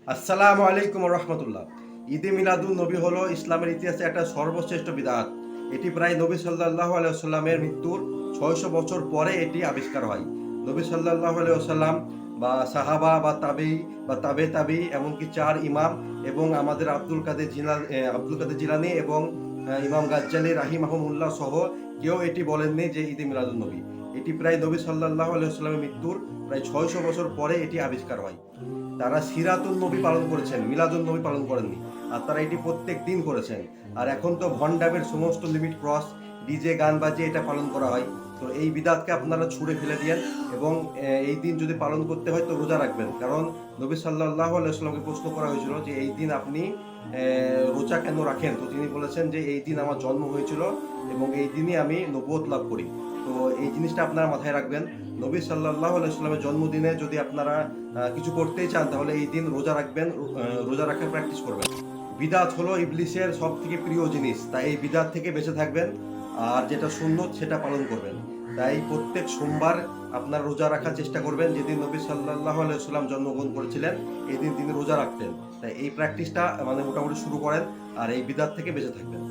আসসালামু আলাইকুম রহমতুল্লাহ। ঈদে মিলাদুন নবী হলো ইসলামের ইতিহাসে একটা সর্বশ্রেষ্ঠ বিদআত। এটি প্রায় নবী সাল্লাল্লাহু আলাইহি ওয়াসাল্লামের মৃত্যুর ৬০০ বছর পরে এটি আবিষ্কার হয়। নবী সাল্লাল্লাহু আলাইহি ওয়াসাল্লাম বা সাহাবা বা তাবেঈ বা তাবেঈ এমনকি ৪ ইমাম এবং আমাদের আব্দুল কাদের জিলানী এবং ইমাম গাজ্জালী রাহিমাহুমুল্লাহ সহ কেউ এটি বলেননি যে ঈদে মিলাদুন নবী। এটি প্রায় নবী সাল্লাল্লাহু আলাইহি ওয়াসাল্লামের মৃত্যুর প্রায় ৬০০ বছর পরে এটি আবিষ্কার হয়। তারা সিরাতুন নবী পালন করেছেন, মিলাদুন নবী পালন করেননি। আর তারা এটি প্রত্যেক দিন করেছেন। আর এখন তো ভণ্ডামের সমস্ত লিমিট ক্রস, ডিজে গান বাজিয়ে এটা পালন করা হয়। তো এই বিদাতকে আপনারা ছুঁড়ে ফেলে দিয়েন এবং এই দিন যদি পালন করতে হয় তো রোজা রাখবেন। কারণ নবী সাল্লাল্লাহু আলাইহি ওয়াসাল্লামকে প্রশ্ন করা হয়েছিল যে এই দিন আপনি রোজা কেন রাখেন? তো তিনি বলেছেন যে এই দিন আমার জন্ম হয়েছিল এবং এই দিনই আমি নবুয়ত লাভ করি। তো এই জিনিসটা আপনারা মাথায় রাখবেন। নবী সাল্লাল্লাহু আলাইহি ওয়াসাল্লামের জন্মদিনে যদি আপনারা কিছু করতেই চান তাহলে এই দিন রোজা রাখবেন, রোজা রাখার প্র্যাকটিস করবেন। বিদাত হলো ইবলিসের সব থেকে প্রিয় জিনিস, তাই এই বিদাত থেকে বেঁচে থাকবেন। আর যেটা সুন্নত সেটা পালন করবেন। তাই প্রত্যেক সোমবার আপনার রোজা রাখার চেষ্টা করবেন। যেদিন নবী সাল্লাল্লাহু আলাইহি ওয়াসাল্লাম জন্মগ্রহণ করেছিলেন এই দিন তিনি রোজা রাখতেন। তাই এই প্র্যাকটিসটা মোটামুটি শুরু করেন আর এই বিদাত থেকে বেঁচে থাকবেন।